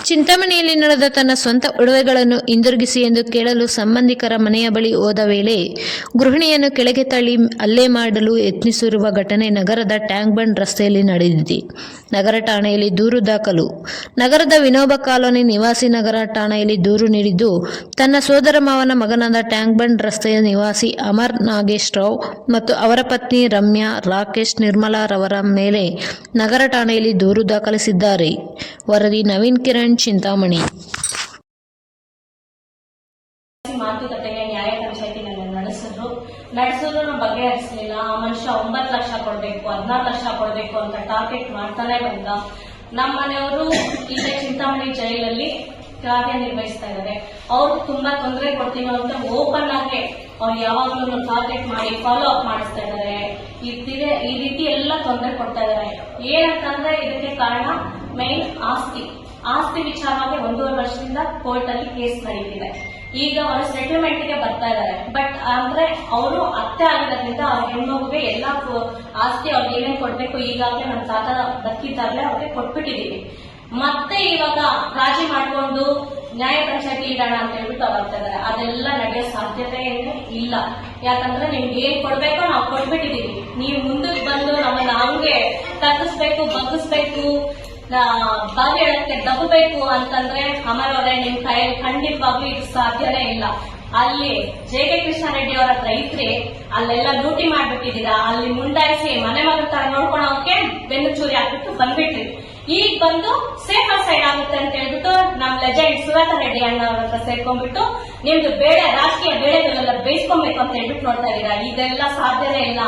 ಚಿಂತಾಮಣಿಯಲ್ಲಿ ನಡೆದ ತನ್ನ ಸ್ವಂತ ಒಡವೆಗಳನ್ನು ಹಿಂದಿರುಗಿಸಿ ಎಂದು ಕೇಳಲು ಸಂಬಂಧಿಕರ ಮನೆಯ ಬಳಿ ಹೋದ ವೇಳೆ ಗೃಹಿಣಿಯನ್ನು ಕೆಳಗೆ ತಳ್ಳಿ ಹಲ್ಲೆ ಮಾಡಲು ಯತ್ನಿಸಿರುವ ಘಟನೆ ನಗರದ ಟ್ಯಾಂಕ್ ಬಂಡ್ ರಸ್ತೆಯಲ್ಲಿ ನಡೆದಿದೆ. ನಗರ ಠಾಣೆಯಲ್ಲಿ ದೂರು ದಾಖಲು. ನಗರದ ವಿನೋಬ ಕಾಲೋನಿ ನಿವಾಸಿ ನಗರ ಠಾಣೆಯಲ್ಲಿ ದೂರು ನೀಡಿದ್ದು, ತನ್ನ ಸೋದರ ಮಾವನ ಮಗನಾದ ಟ್ಯಾಂಕ್ ಬಂಡ್ ರಸ್ತೆಯ ನಿವಾಸಿ ಅಮರ್ ನಾಗೇಶ್ರಾವ್ ಮತ್ತು ಅವರ ಪತ್ನಿ ರಮ್ಯಾ ರಾಕೇಶ್ ನಿರ್ಮಲಾರವರ ಮೇಲೆ ನಗರ ಠಾಣೆಯಲ್ಲಿ ದೂರು ದಾಖಲಿಸಿದ್ದಾರೆ. ವರದಿ ನವೀನ್ ಕಿರಣ್, ಚಿಂತಾಮಣಿ. ಮಾತುಕತೆಗೆ ನ್ಯಾಯ ಪಂಚಾಯತಿ ನಡೆಸಿದ್ರು ಬಗೆಹರಿಸಲಿಲ್ಲ. ಆ ಮನುಷ್ಯ 9 ಲಕ್ಷ ಕೊಡ್ಬೇಕು, 14 ಲಕ್ಷ ಕೊಡ್ಬೇಕು ಅಂತ ಟಾರ್ಗೆಟ್ ಮಾಡ್ತಾನೆ ಬಂದ. ನಮ್ಮ ಮನೆಯವರು ಇಲ್ಲೇ ಚಿಂತಾಮಣಿ ಜೈಲಲ್ಲಿ ಕಾರ್ಯನಿರ್ವಹಿಸ್ತಾ ಇದ್ದಾರೆ. ಅವ್ರು ತುಂಬಾ ತೊಂದರೆ ಕೊಡ್ತೀವಿ ಅಂತ ಓಪನ್ ಆಗಿ ಅವ್ರು ಯಾವಾಗ್ಲೂ ಟಾರ್ಗೆಟ್ ಮಾಡಿ ಫಾಲೋ ಅಪ್ ಮಾಡಿಸ್ತಾ ಇದ್ದಾರೆ. ಈ ರೀತಿ ಎಲ್ಲ ತೊಂದರೆ ಕೊಡ್ತಾ ಇದ್ದಾರೆ. ಏನಂತಂದ್ರೆ ಇದಕ್ಕೆ ಕಾರಣ ಮೈನ್ ಆಸ್ತಿ ವಿಚಾರವಾಗಿ 1.5 ವರ್ಷದಿಂದ ಕೋರ್ಟ್ ಅಲ್ಲಿ ಕೇಸ್ ನಡೀತಿದೆ. ಈಗ ಅವರು ಸೆಟಲ್ಮೆಂಟ್ ಗೆ ಬರ್ತಾ ಇದ್ದಾರೆ. ಬಟ್ ಅಂದ್ರೆ ಅವರು ಅತ್ತೆ ಆಗಿರೋದ್ರಿಂದ ಅವ್ರ ಹೆಣ್ಮಗುಗೆ ಎಲ್ಲಾ ಆಸ್ತಿ ಅವ್ರಿಗೆ ಏನೇನ್ ಕೊಡ್ಬೇಕು ಈಗಾಗಲೇ ನಮ್ಮ ತಾತ ಬದುಕಿದ್ದಾಗಲೇ ಅವ್ರಿಗೆ ಕೊಟ್ಬಿಟ್ಟಿದೀವಿ. ಮತ್ತೆ ಇವಾಗ ರಾಜಿ ಮಾಡ್ಕೊಂಡು ನ್ಯಾಯ ಪಂಚಾಯತಿ ಇಡೋಣ ಅಂತ ಹೇಳ್ಬಿಟ್ಟು ಅವ್ರು ಆಗ್ತಾ ಇದಾರೆ. ಅದೆಲ್ಲ ನಡೆಯೋ ಸಾಧ್ಯತೆ ಇಲ್ಲ. ಯಾಕಂದ್ರೆ ನಿಮ್ಗೆ ಏನ್ ಕೊಡ್ಬೇಕೋ ನಾವು ಕೊಟ್ಬಿಟ್ಟಿದೀವಿ. ನೀವು ಮುಂದಕ್ಕೆ ಬಂದು ನಮ್ಮನ್ನ ಹಂಗೆ ತಗ್ಗಿಸ್ಬೇಕು, ಬಗ್ಗಿಸ್ಬೇಕು, ಬಾಗಿಡಕ್ಕೆ ದಬ್ಬಬೇಕು ಅಂತಂದ್ರೆ ಅಮರ್ ಅವರೇ ನಿಮ್ ಕೈಯಲ್ಲಿ ಖಂಡಿತವಾಗ್ಲೂ ಇದು ಸಾಧ್ಯನೇ ಇಲ್ಲ. ಅಲ್ಲಿ ಜೆ.ಕೆ. ಕೃಷ್ಣಾರೆಡ್ಡಿ ಅವರ ಹತ್ರ ಇದ್ರೆ ಅಲ್ಲೆಲ್ಲ ಲೂಟಿ ಮಾಡ್ಬಿಟ್ಟಿದ್ದೀರಾ. ಅಲ್ಲಿ ಮುಂದಾಯಿಸಿ ಮನೆ ಮಗ ತರ ನೋಡ್ಕೊಳೋಕೆ ಬೆನ್ನು ಚೂರಿ ಹಾಕ್ಬಿಟ್ಟು ಬಂದ್ಬಿಟ್ರಿ. ಈಗ ಬಂದು ಸೇಫರ್ ಸೈಡ್ ಆಗುತ್ತೆ ಅಂತ ಹೇಳ್ಬಿಟ್ಟು ನಮ್ ಲೆಜೆಂಡ್ ಸುಧಾಕರ್ ರೆಡ್ಡಿ ಅಣ್ಣ ಅವ್ರ ಹತ್ರ ಸೇರ್ಕೊಂಡ್ಬಿಟ್ಟು ನಿಮ್ದು ಬೇಳೆ ರಾಜಕೀಯ ಬೇಳೆಗಳೆಲ್ಲ ಬೇಯಿಸ್ಕೊಬೇಕು ಅಂತ ಹೇಳ್ಬಿಟ್ಟು ನೋಡ್ತಾ ಇದ್ದೀರಾ. ಇದೆಲ್ಲ ಸಾಧ್ಯನೇ ಇಲ್ಲ.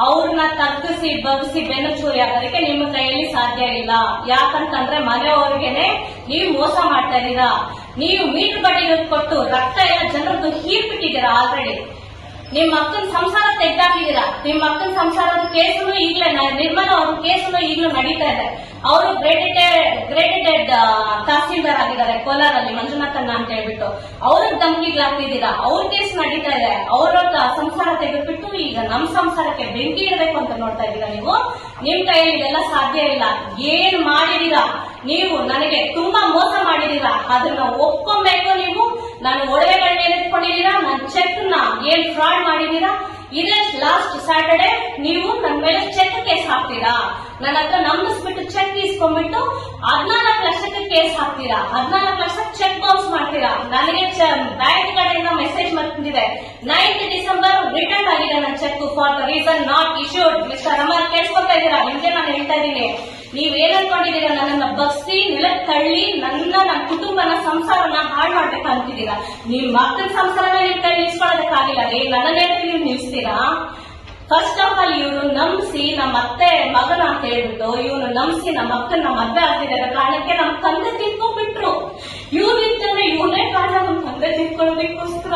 ಅವ್ರನ್ನ ತಗ್ಗಿಸಿ ಬಗ್ಗಿಸಿ ಬೆನ್ನು ಚೂರಿ ಆಗೋದಕ್ಕೆ ನಿಮ್ಮ ಕೈಯಲ್ಲಿ ಸಾಧ್ಯ ಇಲ್ಲ. ಯಾಕಂತಂದ್ರೆ ಮನೆಯವ್ರಿಗೆನೆ ನೀವು ಮೋಸ ಮಾಡ್ತಾ ಇದ್ದೀರಾ. ನೀವು ಮೀಟರ್ ಬಡ್ಡಿ ಕೊಟ್ಟು ರಕ್ತ ಎಲ್ಲ ಜನರದ್ದು ಹೀರ್ಬಿಟ್ಟಿದ್ದೀರಾ. ಆಲ್ರೆಡಿ ನಿಮ್ಮ ಅಕ್ಕನ ಸಂಸಾರ ತೆಗ್ದಾಕಿದ್ದೀರಾ. ನಿಮ್ಮ ಅಕ್ಕನ ಸಂಸಾರದ ಕೇಸನ್ನು ಈಗಲೇ ನಿರ್ಮಲಾ ಅವ್ರ ಕೇಸನ್ನು ಈಗಲೂ ನಡೀತಾ ಇದೆ. ಅವರು ಗ್ರೇಟೆಡ್ ತಹಸೀಲ್ದಾರ್ ಆಗಿದ್ದಾರೆ ಕೋಲಾರಲ್ಲಿ, ಮಂಜುನಾಥಣ್ಣ ಅಂತ ಹೇಳ್ಬಿಟ್ಟು ಅವ್ರಿಗೆ ಧಮಕಿಗಳಾಗ್ತಿದ್ದೀರಾ. ಅವ್ರ ಕೇಸ್ ನಡೀತಾ ಇದೆ. ಅವರ ಸಂಸಾರ ತೆಗೆದ್ಬಿಟ್ಟು ಈಗ ನಮ್ ಸಂಸಾರಕ್ಕೆ ಬೆಂಕಿ ಇಡಬೇಕು ಅಂತ ನೋಡ್ತಾ ಇದ್ದೀರಾ. ನೀವು ನಿಮ್ ಕೈಯಲ್ಲಿ ಇದೆಲ್ಲ ಸಾಧ್ಯ ಇಲ್ಲ. ಏನ್ ಮಾಡಿದೀರಾ ನೀವು, ನನಗೆ ತುಂಬಾ ಮೋಸ ಮಾಡಿದೀರಾ. ಅದನ್ನ ಒಪ್ಕೊಬೇಕು. ನೀವು ನಾನು ಒಡವೆಗಳನ್ನ ಎತ್ಕೊಂಡಿದ್ದೀರಾ, ನನ್ನ ಚೆಕ್ ನ ಏನ್ ಫ್ರಾಡ್ ಮಾಡಿದೀರಾ. ಇದೇ ಲಾಸ್ಟ್ ಸ್ಯಾಟರ್ಡೆ ನೀವು ನನ್ನ ಮೇಲೆ ಚೆಕ್ ಕೇಸ್ ಹಾಕ್ತೀರಾ. ನನ್ನ ಹತ್ರ ನಂಬಿಸ್ಬಿಟ್ಟು ಚೆಕ್ ಇಸ್ಕೊಂಡ್ಬಿಟ್ಟು 14 ಲಕ್ಷಕ್ಕೆ ಕೇಸ್ ಹಾಕ್ತೀರಾ. 14 ಲಕ್ಷ ಚೆಕ್ ಬೌನ್ಸ್ ಮಾಡ್ತೀರಾ. ನನಗೆ ಬ್ಯಾಂಕ್ ಕಡೆಯಿಂದ ಮೆಸೇಜ್ ಬಂದಿದೆ, 9th ಡಿಸೆಂಬರ್ ರಿಟರ್ನ್ ಆಗಿದೆ ನನ್ನ cheque for the reason not issued. Mister Amar ಕೇಳಿಸ್ಕೊತಾ ಇದ್ದೀರಾ? ನಿಮ್ಗೆ ನಾನು ಹೇಳ್ತಾ ಇದ್ದೀನಿ, ನೀವೇನ್ ಅನ್ಕೊಂಡಿದ್ದೀರಾ? ನನ್ನನ್ನ ಬಗ್ಸಿ ನೆಲಕ್ಕೆ ತಳ್ಳಿ ನನ್ನ ಕುಟುಂಬನ ಸಂಸಾರನ ಹಾಳು ಮಾಡ್ಬೇಕಂತಿದ್ದೀರಾ. ನಿಮ್ ಮಕ್ಕಳ ಸಂಸಾರನ ನಿಮ್ ಕೈ ನಿಲ್ಸ್ಕೊಳ್ಳೋದಕ್ಕಾಗಿಲ್ಲ ರೀ. ನನ್ನನ್ನೇ ನೀವು ನಿಲ್ಸ್ತೀರಾ? ಫಸ್ಟ್ ಆಫ್ ಆಲ್ ಇವ್ರು ನಂಬಿಸಿ ನಮ್ಮ ಅತ್ತೆ ಮಗನ ಅಂತ ಹೇಳ್ಬಿಟ್ಟು ಇವನು ನಂಬಿಸಿ ನಮ್ಮ ಅಕ್ಕನ ಮದ್ವೆ ಆಗ್ತಿದೆ ಕಾರಣಕ್ಕೆ ನಮ್ ತಂದೆ ತಿಳ್ಕೊಂಡ್ಬಿಟ್ರು. ಇವ್ರಿತ್ತಂದ್ರೆ ಇವನೇ ಕಾರಣ ನಮ್ ತಂದೆ ತಿಳ್ಕೊಳ್ಳೋದಕ್ಕೋಸ್ಕರ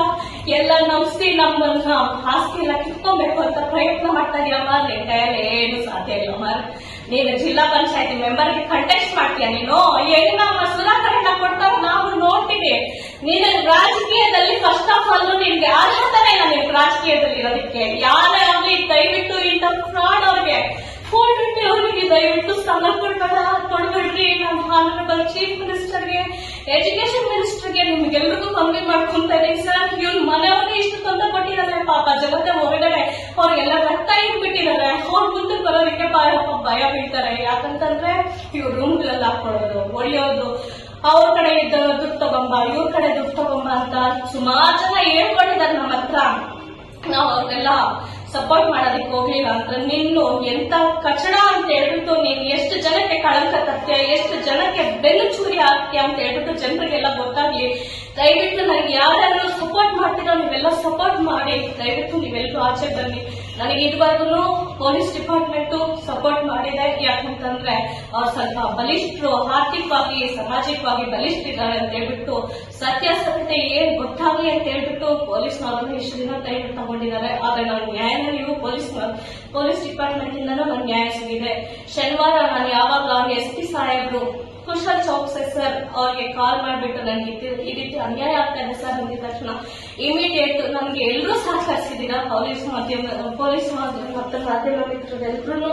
ಎಲ್ಲ ನಂಬಿಸಿ ನಮ್ಮನ್ನ ಆಸ್ತಿ ಎಲ್ಲ ಕಿತ್ಕೊಬೇಕು ಅಂತ ಪ್ರಯತ್ನ ಮಾಡ್ತಾ ಇದೀಯ. ಅಮರ್ ನಿನ್ ಕೈಯಲ್ಲಿ ಏನು ಸಾಧ್ಯ ಇಲ್ಲ. ಅಮರ್ ನೀನು ಜಿಲ್ಲಾ ಪಂಚಾಯತಿ ಮೆಂಬರ್ಗೆ ಕಂಟೆಸ್ಟ್ ಮಾಡ್ತೀಯ. ನೀನು ಹೆಂಗ್ ನಮ್ಮ ಸುಧಾಕರಣ ಕೊಡ್ತಾರ ನಾವು ನೋಡ್ತೀವಿ. ನೀನು ರಾಜಕೀಯದಲ್ಲಿ ಫಸ್ಟ್ ಆಫ್ ಆಲ್ ನಿನ್ಗೆ ಅರ್ಹತೆ ಇಲ್ಲ. ನಿನ್ ರಾಜಕೀಯದಲ್ಲಿ ಇರೋದಕ್ಕೆ ಯಾರೇ ಆಗ್ಲಿ ದಯವಿಟ್ಟು ಇಂಥ ಫ್ರಾಡ್ ಅವ್ರಿಗೆ ಫೋರ್ಟಿ ಅವರಿಗೆ ದಯವಿಟ್ಟು ಕೊಡ್ಬೇಡ್ರಿ. ನಮ್ಮ ಹಾನರಬಲ್ ಚೀಫ್ ಮಿನಿಸ್ಟರ್ಗೆ, ಎಜುಕೇಶನ್ ಮಿನಿಸ್ಟರ್ಗೆ, ನಿಮ್ಗೆಲ್ರಿಗೂ ಕಮ್ಮಿ ಮಾಡ್ಕೊಂತ ಇದೀನಿ ಸರ್. ಇವ್ರ ಮನೆಯವ್ರಿಗೆ ಇಷ್ಟು ತೊಂದರೆ ಕೊಟ್ಟಿದ್ದಾರೆ. ಪಾಪ ಜಗತ್ತೆ ಹೊರಗಡೆ ಅವ್ರಿಗೆಲ್ಲ ರಕ್ತ ಇಟ್ಬಿಟ್ಟಿದ್ದಾರೆ. ಅವ್ರ ಮುಂದೆ ಬರೋದಕ್ಕೆ ಭಯ ಬೀಳ್ತಾರೆ. ಯಾಕಂತಂದ್ರೆ ಇವ್ರು ರೂಮ್ಗಳೆಲ್ಲ ಹಾಕೊಳ್ಳೋದು, ಹೊಡೆಯೋದು, ಅವ್ರ ಕಡೆ ಇದ್ದ ದುಡ್ಡು ತಗೊಂಬ, ಇವ್ರ ಕಡೆ ದುಡ್ಡು ತಗೊಂಬ ಅಂತ ಸುಮಾರು ಜನ ಹೇಳ್ಕೊಂಡಿದ್ದಾರೆ ನಮ್ಮ ಹತ್ರ. ನಾವು ಅವ್ರನ್ನೆಲ್ಲ ಸಪೋರ್ಟ್ ಮಾಡೋದಕ್ಕೆ ಹೋಗ್ಲಿಲ್ಲ ಅಂದ್ರೆ ನಿನ್ನು ಎಂತ ಕಚಡ ಅಂತ ಹೇಳ್ಬಿಟ್ಟು ನೀನ್ ಎಷ್ಟು ಜನಕ್ಕೆ ಕಳಂಕ ತರ್ತೀಯ, ಎಷ್ಟು ಜನಕ್ಕೆ ಬೆನ್ನು ಚೂರಿ ಹಾಕ್ತೀಯ ಅಂತ ಹೇಳ್ಬಿಟ್ಟು ಜನರಿಗೆಲ್ಲ ಗೊತ್ತಾಗ್ಲಿ. ದಯವಿಟ್ಟು ನನಗೆ ಯಾರ್ಯಾರು ಸಪೋರ್ಟ್ ಮಾಡ್ತೀರೋ ನೀವೆಲ್ಲ ಸಪೋರ್ಟ್ ಮಾಡಿ. ದಯವಿಟ್ಟು ನೀವೆಲ್ಲರೂ ಆಚೆ ಬನ್ನಿ. ನನಗೆ ಇದುವರೆಗೂ ಪೊಲೀಸ್ ಡಿಪಾರ್ಟ್ಮೆಂಟ್ ಸಪೋರ್ಟ್ ಮಾಡಿದೆ. ಯಾಕಂತಂದ್ರೆ ಅವ್ರು ಸ್ವಲ್ಪ ಬಲಿಷ್ಠರು, ಆರ್ಥಿಕವಾಗಿ ಸಾಮಾಜಿಕವಾಗಿ ಬಲಿಷ್ಠರಿದ್ದಾರೆ ಅಂತ ಹೇಳ್ಬಿಟ್ಟು ಸತ್ಯಾಸತ್ಯತೆ ಏನ್ ಗೊತ್ತಾಗ್ಲಿ ಅಂತ ಹೇಳ್ಬಿಟ್ಟು ಪೊಲೀಸ್ನವ್ರನ್ನ ಇಷ್ಟು ದಿನ ಕೈ ತಗೊಂಡಿದ್ದಾರೆ. ಆದ್ರೆ ನಾನು ನ್ಯಾಯಾಲಯವು ಪೊಲೀಸ್ ಡಿಪಾರ್ಟ್ಮೆಂಟ್ ಇಂದನೂ ನನ್ಗೆ ನ್ಯಾಯ ಸಿಗಿದೆ. ಶನಿವಾರ ನಾನು ಯಾವಾಗ SP ಸಾಹೇಬ್ರು ಕುಶಲ್ ಚೌಕ್ಸೆ ಸರ್ ಅವ್ರಿಗೆ ಕಾಲ್ ಮಾಡ್ಬಿಟ್ಟು ನನಗೆ ಈ ರೀತಿ ಅನ್ಯಾಯ ಆಗ್ತಾ ಇದೆ ಸರ್ ಅಂದಿದ ತಕ್ಷಣ ಇಮಿಡಿಯೇಟ್ ನನಗೆ ಎಲ್ಲರೂ ಸಹಕರಿಸಿದ್ದೀರಾ. ಪೊಲೀಸ್ ಮತ್ತು ಮಾಧ್ಯಮ ಮಿತ್ರರೆಲ್ಲರೂ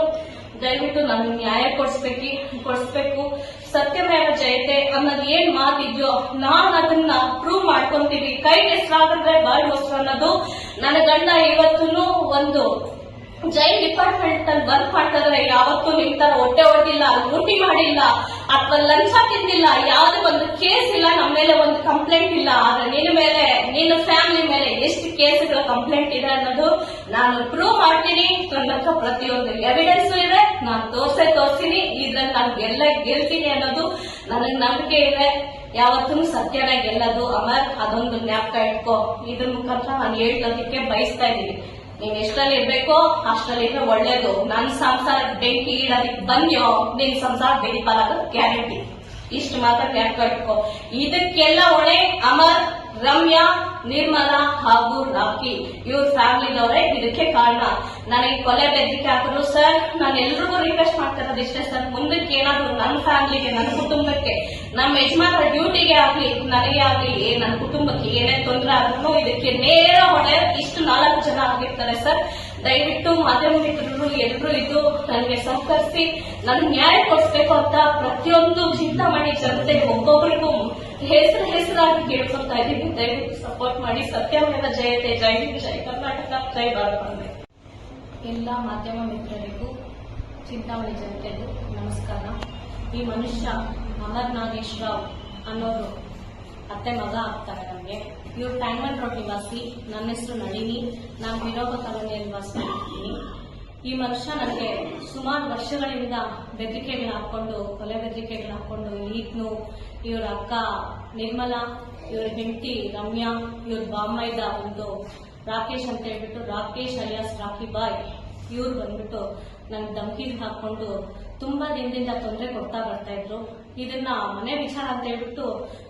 ದಯವಿಟ್ಟು ನನಗೆ ನ್ಯಾಯ ಕೊಡಿಸ್ಬೇಕು. ಸತ್ಯಮೇವ ಜಯತೆ ಅನ್ನೋದು ಏನ್ ಮಾತಿದ್ಯೋ ನಾನ್ ಅದನ್ನ ಪ್ರೂವ್ ಮಾಡ್ಕೊಂತೀವಿ. ಕೈಗೆ ಹೆಸರಾಗಿದ್ರೆ ಬಾಯಿ ಮೊಸರು ಅನ್ನೋದು ನನ್ನ ಗಂಡ ಇವತ್ತೂ ಒಂದು ಜೈಲ್ ಡಿಪಾರ್ಟ್ಮೆಂಟ್ ಅಲ್ಲಿ ವರ್ಕ್ ಮಾಡ್ತಾರೆ. ಯಾವತ್ತೂ ನಿಮ್ ತರ ಹೊಟ್ಟೆ ಹೊಡೆದಿಲ್ಲ, ಲೂಟಿ ಮಾಡಿಲ್ಲ ಅಥವಾ ಲಂಚ ತಿಂದಿಲ್ಲ, ಯಾವುದೇ ಒಂದು ಕೇಸ್ ಇಲ್ಲ, ನಮ್ಮ ಮೇಲೆ ಒಂದು ಕಂಪ್ಲೇಂಟ್ ಇಲ್ಲ. ಆದ್ರೆ ನಿನ್ನ ಫ್ಯಾಮಿಲಿ ಮೇಲೆ ಎಷ್ಟು ಕೇಸ್ಗಳ ಕಂಪ್ಲೇಂಟ್ ಇದೆ ಅನ್ನೋದು ನಾನು ಪ್ರೂವ್ ಮಾಡ್ತೀನಿ. ನನ್ನ ಹತ್ರ ಪ್ರತಿಯೊಂದು ಎವಿಡೆನ್ಸ್ ಇದೆ, ನಾನು ತೋರ್ತೀನಿ. ಇದ್ರಲ್ಲಿ ನಾನು ಗೆಲ್ತೀನಿ ಅನ್ನೋದು ನನಗೆ ನಂಬಿಕೆ ಇದೆ. ಯಾವತ್ತೂ ಸತ್ಯನ ಗೆಲ್ಲದು ಅಮರ್, ಅದೊಂದು ಜ್ಞಾಪಕ ಇಟ್ಕೋ. ಇದ್ರ ಮುಖಾಂತರ ನಾನು ಹೇಳೋದಕ್ಕೆ ಬಯಸ್ತಾ ಇದ್ದೀನಿ. ನೀನ್ ಎಷ್ಟರಲ್ಲಿ ಇರ್ಬೇಕೋ ಅಷ್ಟರಲ್ಲಿ ಇದ್ರೆ ಒಳ್ಳೇದು. ನನ್ನ ಸಂಸಾರ ಬೆಂಕಿ ಇಡೋದಕ್ಕೆ ಬಂದ್ಯೋ ನಿನ್ ಸಂಸಾರ ಬೇಡಿಪಾಲಾಗೋದು ಗ್ಯಾರಂಟಿ. ಇಷ್ಟು ಮಾತ್ರ ಜ್ಞಾಪಕ ಇಟ್ಕೋ. ಇದಕ್ಕೆಲ್ಲ ಹೊಣೆ ಅಮರ್, ರಮ್ಯಾ, ನಿರ್ಮಲಾ ಹಾಗೂ ರಾಕಿ ಇವ್ರ ಫ್ಯಾಮಿಲಿದವರೇ ಇದಕ್ಕೆ ಕಾರಣ. ನನಗೆ ಕೊಲೆ ಬೆದರಿಕೆ ಹಾಕಿದ್ರು ಸರ್. ನಾನು ಎಲ್ರಿಗೂ ರಿಕ್ವೆಸ್ಟ್ ಮಾಡ್ತಿರೋದು ಇಷ್ಟೇ ಸರ್, ಮುಂದಕ್ಕೆ ಏನಾದ್ರು ನನ್ನ ಫ್ಯಾಮಿಲಿಗೆ, ನನ್ನ ಕುಟುಂಬಕ್ಕೆ, ನಮ್ಮ ಯಜಮಾನ ಡ್ಯೂಟಿಗೆ ಆಗ್ಲಿ, ನನಗೆ ಆಗ್ಲಿ, ನನ್ನ ಕುಟುಂಬಕ್ಕೆ ಏನೇ ತೊಂದರೆ ಆದ್ರೂ ಇದಕ್ಕೆ ನೇರ ಹೊಣೆ ಇಷ್ಟು 4 ಜನ ಆಗಿರ್ತಾರೆ ಸರ್. ದಯವಿಟ್ಟು ಮಾಧ್ಯಮ ಮಿತ್ರರು ಎಲ್ಲರೂ ಇದು ನನಗೆ ಸಹಕರಿಸಿ ನನಗೆ ನ್ಯಾಯ ಕೊಡಿಸ್ಬೇಕು ಅಂತ ಪ್ರತಿಯೊಂದು ಚಿಂತಾಮಣಿ ಜನತೆಗೆ ಒಬ್ಬೊಬ್ಬರಿಗೂ ಹೆಸರಾಗಿ ಕೇಳ್ಕೊತಾ ಇದ್ದೀವಿ. ದಯವಿಟ್ಟು ಸಪೋರ್ಟ್ ಮಾಡಿ. ಸತ್ಯಮೇವ ಜಯತೆ. ಜೈ ಹಿಂದ್, ಜೈ ಕರ್ನಾಟಕ, ಜೈ ಭಾರತ. ಎಲ್ಲ ಮಾಧ್ಯಮ ಮಿತ್ರರಿಗೂ ಚಿಂತಾಮಣಿ ಜನತೆಗೂ ನಮಸ್ಕಾರ. ಈ ಮನುಷ್ಯ ಅಮರ್ ನಾಗೇಶ್ ರಾವ್ ಅನ್ನೋರು ಅತ್ತೆ ಮಗ ಆಗ್ತಾರೆ ನಮಗೆ. ಇವ್ರು ಟ್ಯಾಂಗ್ಮನ್ ರೋಡ್ ನಿವಾಸಿ. ನನ್ನ ಹೆಸರು ನಳಿನಿ. ನಾನು ವಿನೋಬ ಕಾಲೋನಿಯಲ್ಲಿ ವಾಸವಾಗಿರ್ತೀನಿ. ಈ ಮನುಷ್ಯ ನನಗೆ ಸುಮಾರು ವರ್ಷಗಳಿಂದ ಬೆದರಿಕೆಗಳು ಹಾಕೊಂಡು, ಕೊಲೆ ಬೆದರಿಕೆಗಳು ಹಾಕೊಂಡು, ಈಗ್ನು ಇವ್ರ ಅಕ್ಕ ನಿರ್ಮಲಾ, ಇವ್ರ ಹೆಂಡತಿ ರಮ್ಯಾ, ಇವ್ರ ಬಾಮ್ಮೈದ ಒಂದು ರಾಕೇಶ್ ಅಂತ ಹೇಳ್ಬಿಟ್ಟು, ರಾಕೇಶ್ ಅಲಿಯಾಸ್ ರಾಕಿ ಬಾಯ್, ಇವ್ರು ಬಂದ್ಬಿಟ್ಟು ನನ್ ಧಮಕಿ ಹಾಕೊಂಡು ತುಂಬಾ ದಿನದಿಂದ ತೊಂದರೆ ಕೊಡ್ತಾ ಬರ್ತಾ ಇದ್ರು. ಇದನ್ನ ಮನೆ ವಿಚಾರ ಅಂತ ಹೇಳ್ಬಿಟ್ಟು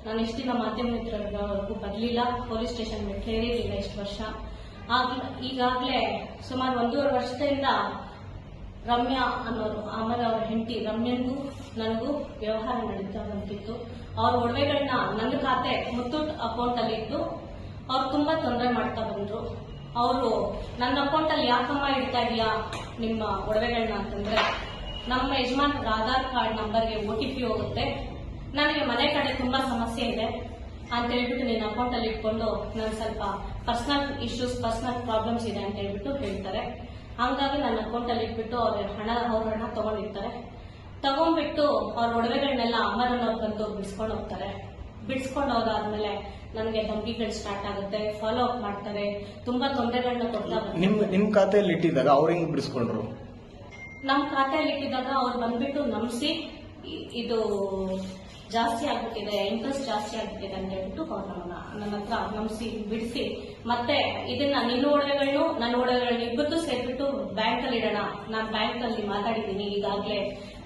ನಾನು ಇಷ್ಟು ದಿನ ಮಾಧ್ಯಮ ಮಿತ್ರರಿಗೂ ಬರ್ಲಿಲ್ಲ, ಪೊಲೀಸ್ ಸ್ಟೇಷನ್ ಮೆಟ್ಲೇರಿರ್ಲಿಲ್ಲ ಇಷ್ಟು ವರ್ಷ. ಈಗಾಗಲೇ ಸುಮಾರು 1.5 ವರ್ಷದಿಂದ ರಮ್ಯಾ ಅನ್ನೋರು, ಆಮೇಲೆ ಅವ್ರ ಹೆಂಡತಿ ರಮ್ಯನ್ಗೂ ನನಗೂ ವ್ಯವಹಾರ ನಡೀತಾ ಬಂದಿತ್ತು. ಅವ್ರ ಒಡವೆಗಳನ್ನ ನನ್ನ ಖಾತೆ ಮುತ್ತೂಟ್ ಅಕೌಂಟ್ ಅಲ್ಲಿ ಇಟ್ಟು ಅವ್ರು ತುಂಬಾ ತೊಂದರೆ ಮಾಡ್ತಾ ಬಂದ್ರು. ಅವರು ನನ್ನ ಅಕೌಂಟ್ ಅಲ್ಲಿ ಯಾಕಮ್ಮ ಇಡ್ತಾ ಇದೆಯಾ ನಿಮ್ಮ ಒಡವೆಗಳನ್ನ ಅಂತಂದ್ರೆ, ನಮ್ಮ ಯಜಮಾನ್ರ ಆಧಾರ್ ಕಾರ್ಡ್ ನಂಬರ್ಗೆ OTP ಹೋಗುತ್ತೆ, ನನಗೆ ಮನೆ ಕಡೆ ತುಂಬಾ ಸಮಸ್ಯೆ ಇದೆ ಅಂತ ಹೇಳ್ಬಿಟ್ಟು ನಿನ್ನ ಅಕೌಂಟ್ ಅಲ್ಲಿ ಇಟ್ಕೊಂಡು ನಾನು ಸ್ವಲ್ಪ ಪರ್ಸನಲ್ ಇಶ್ಯೂಸ್, ಪರ್ಸನಲ್ ಪ್ರಾಬ್ಲಮ್ಸ್ ಇದೆ ಅಂತ ಹೇಳ್ಬಿಟ್ಟು ಹೇಳ್ತಾರೆ. ಹಂಗಾಗಿ ನನ್ನ ಅಕೌಂಟ್ ಅಲ್ಲಿ ಇಟ್ಬಿಟ್ಟು ಅವ್ರ ಹಣ ತಗೊಂಡಿರ್ತಾರೆ. ತಗೊಂಡ್ಬಿಟ್ಟು ಅವ್ರ ಒಡವೆಗಳನ್ನೆಲ್ಲ ಅಮರನವ್ರು ಬಂದು ಬಿಡಿಸ್ಕೊಂಡು ಹೋಗ್ತಾರೆ. ಬಿಡಿಸ್ಕೊಂಡು ಹೋದಾದ್ಮೇಲೆ ನನಗೆ ಧಮಕಿಗಳು ಸ್ಟಾರ್ಟ್ ಆಗುತ್ತೆ, ಫಾಲೋ ಅಪ್ ಮಾಡ್ತಾರೆ, ತುಂಬಾ ತೊಂದರೆಗಳನ್ನ ಕೊಡ್ತಾ ಬರ್ತಾರೆ. ನಿಮ್ ಖಾತೆಯಲ್ಲಿ ಇಟ್ಟಿದ್ದಾಗ ಅವ್ರ ಹೆಂಗ್ ಬಿಡಿಸ್ಕೊಂಡ್ರು? ನಮ್ಮ ಖಾತೆಯಲ್ಲಿ ಇಟ್ಟಿದ್ದಾಗ ಅವ್ರು ಬಂದ್ಬಿಟ್ಟು ನಂಬಿಸಿ ಇದು ಜಾಸ್ತಿ ಆಗ್ಬಿಟ್ಟಿದೆ, ಇಂಟ್ರೆಸ್ಟ್ ಜಾಸ್ತಿ ಆಗ್ಬಿಟ್ಟಿದೆ ಅಂತ ಹೇಳ್ಬಿಟ್ಟು ಅವ್ರು ನನ್ನ ಹತ್ರ ನಂಬಿಸಿ ಬಿಡಿಸಿ, ಮತ್ತೆ ಇದನ್ನ ನಿನ್ನ ಒಡವೆಗಳನ್ನು ನನ್ನ ಒಡವೆಗಳನ್ನ ಇಬ್ಬತ್ತು ಸೇರ್ಬಿಟ್ಟು ಬ್ಯಾಂಕ್ ಅಲ್ಲಿ ಇಡೋಣ, ನಾನು ಬ್ಯಾಂಕ್ ಅಲ್ಲಿ ಮಾತಾಡಿದ್ದೀನಿ ಈಗಾಗಲೇ,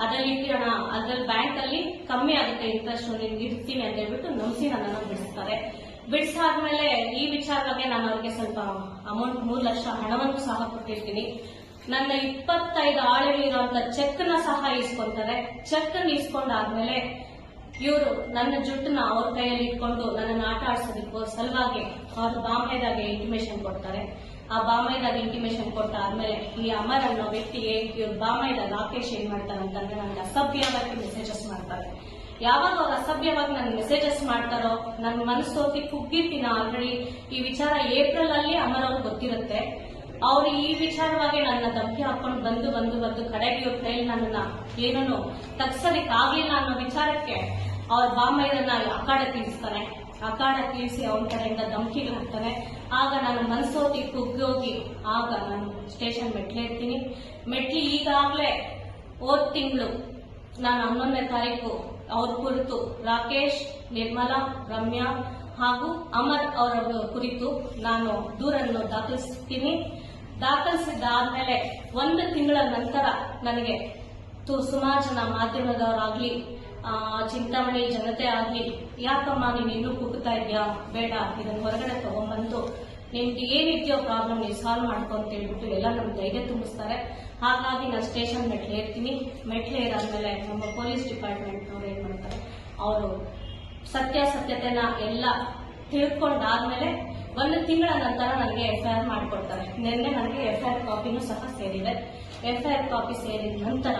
ಅದ್ರಲ್ಲಿ ಇಟ್ಟಿರೋಣ, ಅದ್ರಲ್ಲಿ ಬ್ಯಾಂಕ್ ಅಲ್ಲಿ ಕಮ್ಮಿ ಆಗುತ್ತೆ ಇಂಟ್ರೆಸ್ಟ್, ನಿಮ್ಗೆ ಇಡ್ತೀನಿ ಅಂತ ಹೇಳ್ಬಿಟ್ಟು ನಂಬಿಸಿ ನನ್ನನ್ನು ಬಿಡಿಸ್ತಾರೆ. ಬಿಡಿಸಾದ್ಮೇಲೆ ಈ ವಿಚಾರವಾಗಿ ನಾನು ಅವ್ರಿಗೆ ಸ್ವಲ್ಪ ಅಮೌಂಟ್ 3 ಲಕ್ಷ ಹಣವನ್ನು ಸಹ ಕೊಟ್ಟಿರ್ತೀನಿ. ನನ್ನ 25 ಆಳುಗಳಿರುವಂತ ಚೆಕ್ ನ ಸಹ ಇಸ್ಕೊಂತಾರೆ. ಚೆಕ್ ಇಸ್ಕೊಂಡಾದ್ಮೇಲೆ ಇವರು ನನ್ನ ಜುಟ್ಟನ್ನ ಅವ್ರ ಕೈಯಲ್ಲಿ ಇಟ್ಕೊಂಡು ನನ್ನನ್ನು ಆಟ ಆಡ್ಸೋದಕ್ಕೂ ಸಲುವಾಗಿ ಅವ್ರ ಬಾಮೈದಾಗೆ ಇಂಟಿಮೇಷನ್ ಕೊಡ್ತಾರೆ. ಆ ಬಾಮೈದಾಗೆ ಇಂಟಿಮೇಷನ್ ಕೊಟ್ಟ ಆದ್ಮೇಲೆ ಈ ಅಮರ್ ಅನ್ನೋ ವ್ಯಕ್ತಿಗೆ ಇವ್ರ ಬಾಮೈದ ರಾಕೇಶ್ ಏನ್ ಮಾಡ್ತಾರೆ ಅಂತಂದ್ರೆ ನನಗೆ ಅಸಭ್ಯವಾಗಿ ಮೆಸೇಜಸ್ ಮಾಡ್ತಾರೆ. ಯಾವಾಗ ಅವ್ರು ಅಸಭ್ಯವಾಗಿ ನನ್ ಮೆಸೇಜಸ್ ಮಾಡ್ತಾರೋ ನನ್ನ ಮನಸ್ಸು ಹೋಗಿ ಕುಗ್ಗಿರ್ತೀನಿ. ಆಲ್ರೆಡಿ ಈ ವಿಚಾರ ಏಪ್ರಿಲ್ ಅಲ್ಲಿ ಅಮರ್ ಅವ್ರಿಗೆ ಗೊತ್ತಿರುತ್ತೆ. ಅವ್ರು ಈ ವಿಚಾರವಾಗಿ ನನ್ನ ಧಮಕಿ ಹಾಕೊಂಡು ಬಂದು ಕಡೆಗೆ ಇವ್ರ ಕೈಲಿ ನನ್ನನ್ನ ಏನೂ ತಗ್ಸೋದಿಕ್ ಆಗ್ಲಿಲ್ಲ ಅನ್ನೋ ವಿಚಾರಕ್ಕೆ ಅವ್ರ ಬಾಮೈದನ್ನ ಅಖಾಡ ತೀರಿಸ್ತಾನೆ. ಅಖಾಡ ತೀರಿಸಿ ಅವನ ಕಡೆಯಿಂದ ಧಮಕಿಗೆ ಹಾಕ್ತಾನೆ. ಆಗ ನಾನು ಮನಸ್ಸೋಗಿ ಕುಗ್ಗೋಗಿ ಆಗ ನಾನು ಸ್ಟೇಷನ್ ಮೆಟ್ಲೇರ್ತೀನಿ. ಮೆಟ್ಲಿ ಈಗಾಗಲೇ ಹೋದ ತಿಂಗಳು ನಾನು 11ನೇ ತಾರೀಕು ಅವ್ರ ಕುರಿತು ರಾಕೇಶ್, ನಿರ್ಮಲಾ, ರಮ್ಯಾ ಹಾಗೂ ಅಮರ್ ಅವರ ಕುರಿತು ನಾನು ದೂರನ್ನು ದಾಖಲಿಸ್ತೀನಿ. ದಾಖಲಿಸಿದ್ದಾದ್ಮೇಲೆ 1 ತಿಂಗಳ ನಂತರ ನನಗೆ ಸುಮಾರು ಜನ ಮಾಧ್ಯಮದವರಾಗ್ಲಿ, ಚಿಂತಾಮಣಿ ಜನತೆ ಆಗ್ಲಿ, ಯಾಕಮ್ಮ ನೀನು ಇನ್ನೂ ಕುಗ್ತಾ ಇದೆಯಾ, ಬೇಡ ಇದನ್ನ ಹೊರಗಡೆ ತಗೊಂಡ್ಬಂದು ನಿಮ್ಗೆ ಏನಿದೆಯೋ ಪ್ರಾಬ್ಲಮ್ ನೀವು ಸಾಲ್ವ್ ಮಾಡ್ಕೊ ಅಂತ ಹೇಳ್ಬಿಟ್ಟು ಎಲ್ಲ ನಮ್ಗೆ ಧೈರ್ಯ ತುಂಬಿಸ್ತಾರೆ. ಹಾಗಾಗಿ ನಾನು ಸ್ಟೇಷನ್ ಮೆಟ್ಲೇರ್ತೀನಿ. ಮೆಟ್ಲೇರಾದ್ಮೇಲೆ ನಮ್ಮ ಪೊಲೀಸ್ ಡಿಪಾರ್ಟ್ಮೆಂಟ್ನವ್ರು ಏನ್ ಮಾಡ್ತಾರೆ, ಅವರು ಸತ್ಯಾಸತ್ಯತೆನ ಎಲ್ಲ ತಿಳ್ಕೊಂಡಾದ್ಮೇಲೆ 1 ತಿಂಗಳ ನಂತರ ನನಗೆ FIR ಮಾಡಿಕೊಡ್ತಾರೆ. ನಿನ್ನೆ ನನಗೆ FIR ಕಾಪಿನೂ ಸಹ ಸೇರಿದೆ. FIR ಕಾಪಿ ಸೇರಿದ ನಂತರ